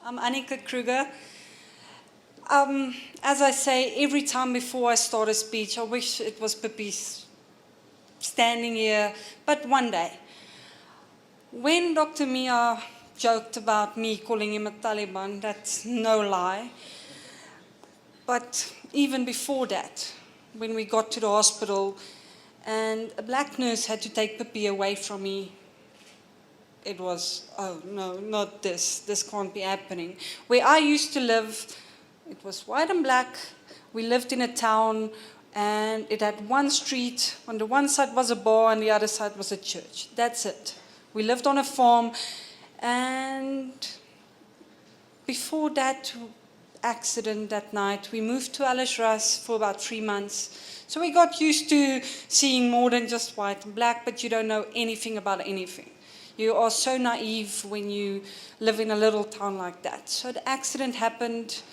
I'm Anice Kruger. As I say, every time before I start a speech, I wish it was Pippi standing here, but one day. When Dr. Mia joked about me calling him a Taliban, that's no lie. But even before that, when we got to the hospital and a black nurse had to take Pippi away from me, it was, oh no, not this. This can't be happening. Where I used to live, it was white and black. We lived in a town and it had one street. On the one side was a bar and the other side was a church. That's it. We lived on a farm, and before that accident that night, we moved to Ras for about 3 months. So we got used to seeing more than just white and black, but you don't know anything about anything. You are so naive when you live in a little town like that. So the accident happened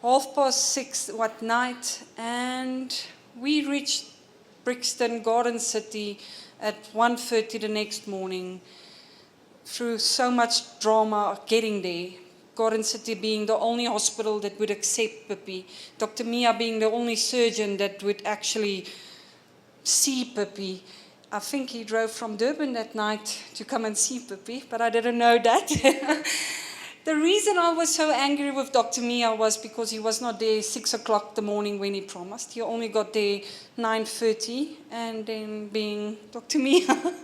6:30 that night, and we reached Brixton, Garden City, at 1:30 the next morning, through so much drama getting there. Garden City being the only hospital that would accept Pippi, Dr. Mia being the only surgeon that would actually see Pippi. I think he drove from Durban that night to come and see Pippi, but I didn't know that. The reason I was so angry with Dr. Mia was because he was not there 6 o'clock the morning when he promised. He only got there 9:30, and then being Dr. Mia.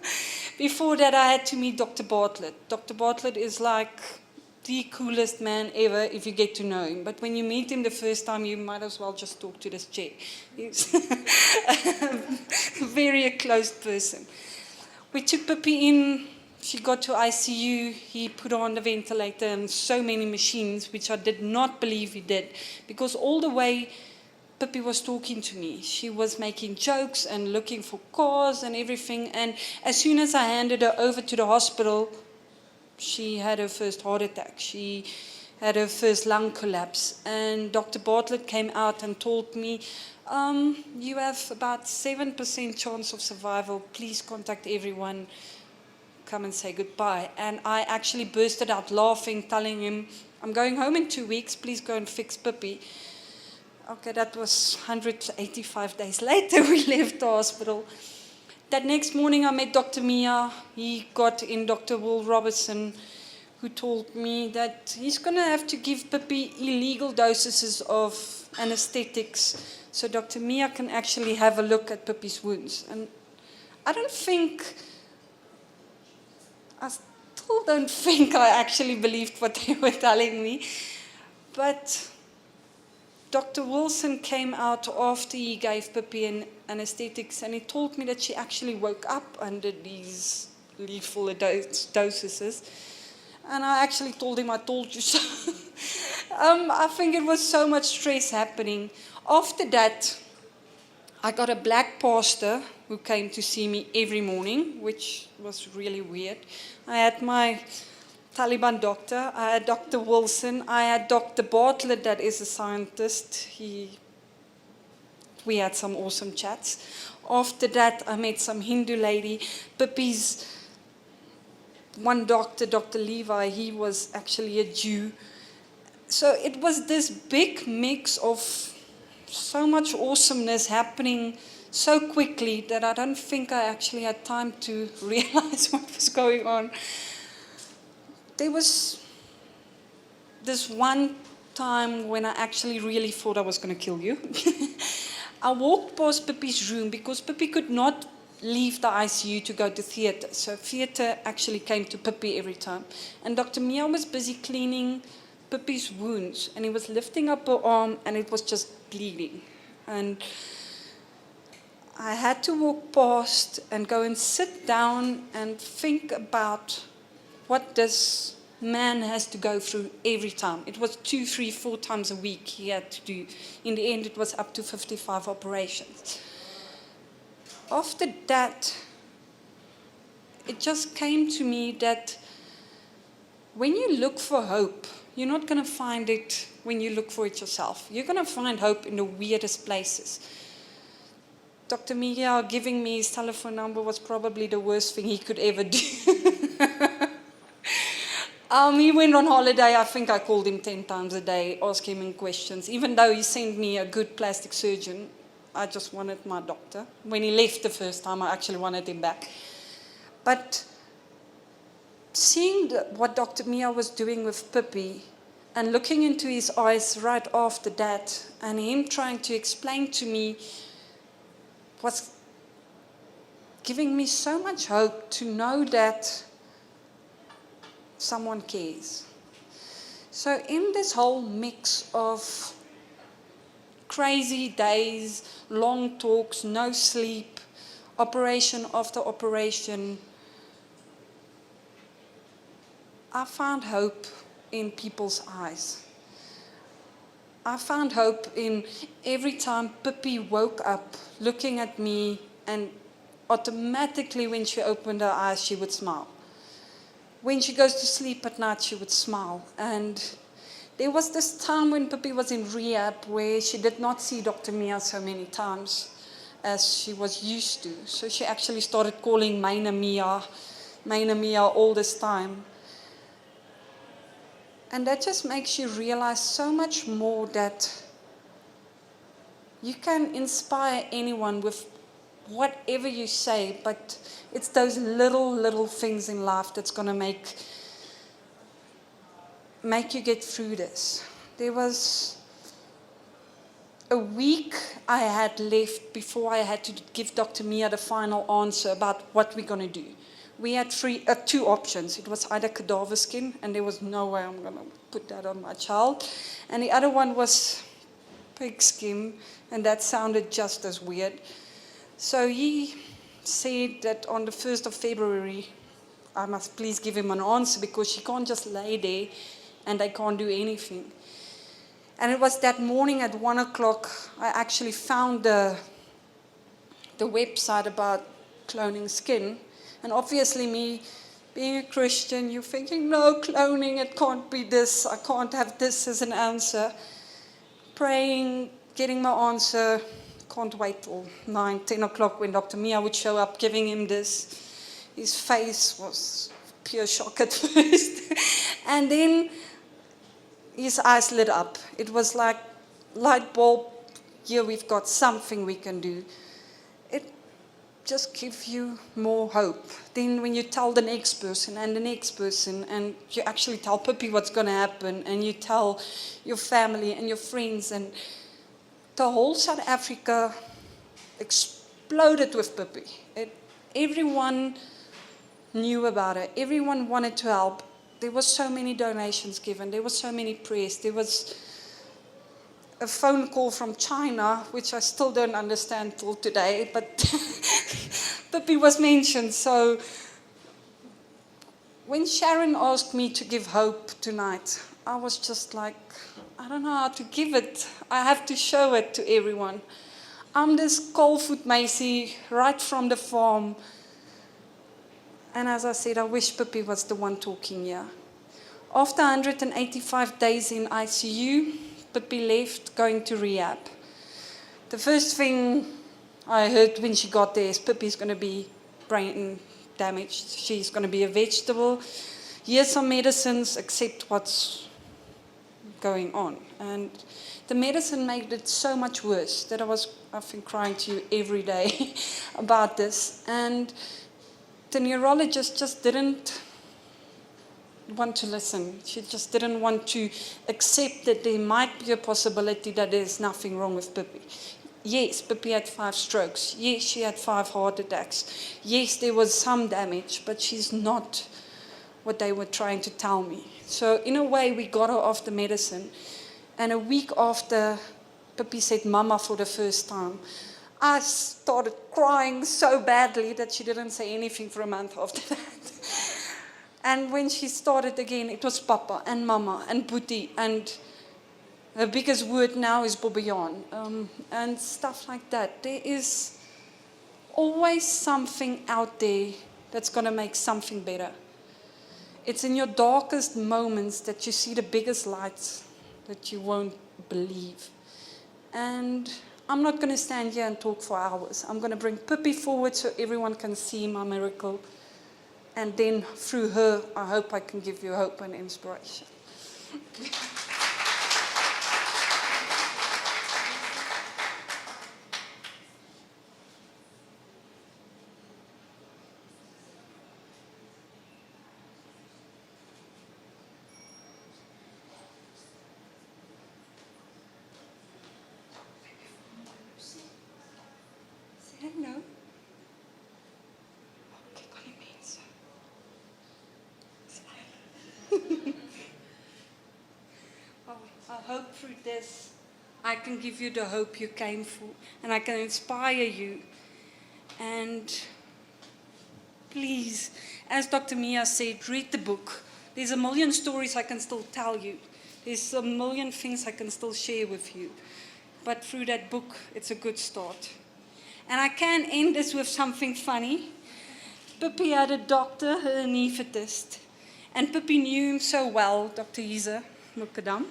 Before that, I had to meet Dr. Bartlett. Dr. Bartlett is like the coolest man ever if you get to know him. But when you meet him the first time, you might as well just talk to this chair. He's a closed person. We took Pippi in. She got to ICU. He put her on the ventilator and so many machines, which I did not believe he did. Because all the way, Pippi was talking to me. She was making jokes and looking for cars and everything. And as soon as I handed her over to the hospital, she had her first heart attack. She had her first lung collapse. And Dr. Bartlett came out and told me, you have about 7% chance of survival. Please contact everyone. Come and say goodbye. And I actually bursted out laughing, telling him, I'm going home in 2 weeks. Please go and fix Pippi. Okay, that was 185 days later. We left the hospital. That next morning I met Dr. Mia. He got in Dr. Will Robertson, who told me that he's going to have to give Pippi illegal dosages of anesthetics so Dr. Mia can actually have a look at Pippi's wounds. And I still don't think I actually believed what they were telling me. But Dr. Wilson came out after he gave Pippi anesthetics, and he told me that she actually woke up under these lethal dosages. And I actually told him, I told you so. I think it was so much stress happening. After that, I got a black pastor who came to see me every morning, which was really weird. I had my Taliban doctor, I had Dr. Wilson, I had Dr. Bartlett, that is a scientist. We had some awesome chats. After that, I met some Hindu lady. Pippi's one doctor, Dr. Levi, he was actually a Jew. So it was this big mix of so much awesomeness happening so quickly that I don't think I actually had time to realize what was going on. There was this one time when I actually really thought I was going to kill you. I walked past Pippi's room because Pippi could not leave the ICU to go to theatre. So theatre actually came to Pippi every time. And Dr. Mia was busy cleaning Pippi's wounds, and he was lifting up her arm and it was just bleeding. And I had to walk past and go and sit down and think about what this man has to go through every time. It was 2, 3, 4 times a week he had to do. In the end, it was up to 55 operations. After that, it just came to me that when you look for hope, you're not going to find it when you look for it yourself. You're going to find hope in the weirdest places. Dr. Mia giving me his telephone number was probably the worst thing he could ever do. He went on holiday. I think I called him 10 times a day, asking him questions. Even though he sent me a good plastic surgeon, I just wanted my doctor. When he left the first time, I actually wanted him back. But seeing what Dr. Mia was doing with Pippi and looking into his eyes right after that, and him trying to explain to me, was giving me so much hope to know that someone cares. So in this whole mix of crazy days, long talks, no sleep, operation after operation, I found hope in people's eyes. I found hope in every time Pippi woke up looking at me, and automatically when she opened her eyes, she would smile. When she goes to sleep at night, she would smile. And there was this time when Pippi was in rehab where she did not see Dr. Mia so many times as she was used to. So she actually started calling Myna Mia all this time. And that just makes you realize so much more that you can inspire anyone with whatever you say, but it's those little things in life that's going to make you get through this. There was a week I had left before I had to give Dr. Mia the final answer about what we're going to do. We had two options. It was either cadaver skin, and there was no way I'm going to put that on my child. And the other one was pig skin, and that sounded just as weird. So he said that on the 1st of February, I must please give him an answer because she can't just lay there and they can't do anything. And it was that morning at 1 o'clock, I actually found the website about cloning skin. And obviously me, being a Christian, you're thinking, no, cloning, it can't be this. I can't have this as an answer. Praying, getting my answer. Can't wait till 9, 10 o'clock when Dr. Mia would show up giving him this. His face was pure shock at first. And then his eyes lit up. It was like light bulb, here we've got something we can do. It just gives you more hope. Then when you tell the next person and the next person, and you actually tell Pippi what's going to happen, and you tell your family and your friends, and the whole South Africa exploded with Pippi. Everyone knew about it. Everyone wanted to help. There were so many donations given. There were so many prayers. There was a phone call from China, which I still don't understand till today, but Pippi was mentioned. So when Sharon asked me to give hope tonight, I was just like, I don't know how to give it. I have to show it to everyone. I'm this cold-foot Macy right from the farm. And as I said, I wish Pippi was the one talking here. After 185 days in ICU, Pippi left, going to rehab. The first thing I heard when she got there is Pippi's going to be brain damaged. She's going to be a vegetable. Here's some medicines, accept what's going on. And the medicine made it so much worse that I've been crying to you every day about this. And the neurologist just didn't want to listen. She just didn't want to accept that there might be a possibility that there's nothing wrong with Pippi. Yes, Pippi had 5 strokes. Yes, she had 5 heart attacks. Yes, there was some damage, but she's not what they were trying to tell me. So in a way, we got her off the medicine. And a week after Pippi said mama for the first time, I started crying so badly that she didn't say anything for a month after that. And when she started again, it was papa and mama and Boetie, and her biggest word now is Bobbejaan, and stuff like that. There is always something out there that's going to make something better. It's in your darkest moments that you see the biggest lights that you won't believe. And I'm not going to stand here and talk for hours. I'm going to bring Pippi forward so everyone can see my miracle. And then through her, I hope I can give you hope and inspiration. Say hello. I hope through this I can give you the hope you came for, and I can inspire you. And please, as Dr. Mia said, read the book. There's a million stories I can still tell you. There's a million things I can still share with you. But through that book, it's a good start. And I can end this with something funny. Pippi had a doctor, a anaesthetist, and Pippi knew him so well, Dr. Isa Mukadam,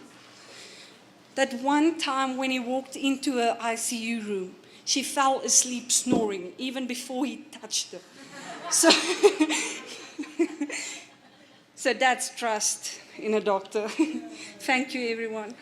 that one time when he walked into her ICU room, she fell asleep snoring, even before he touched her. So, so that's trust in a doctor. Thank you, everyone.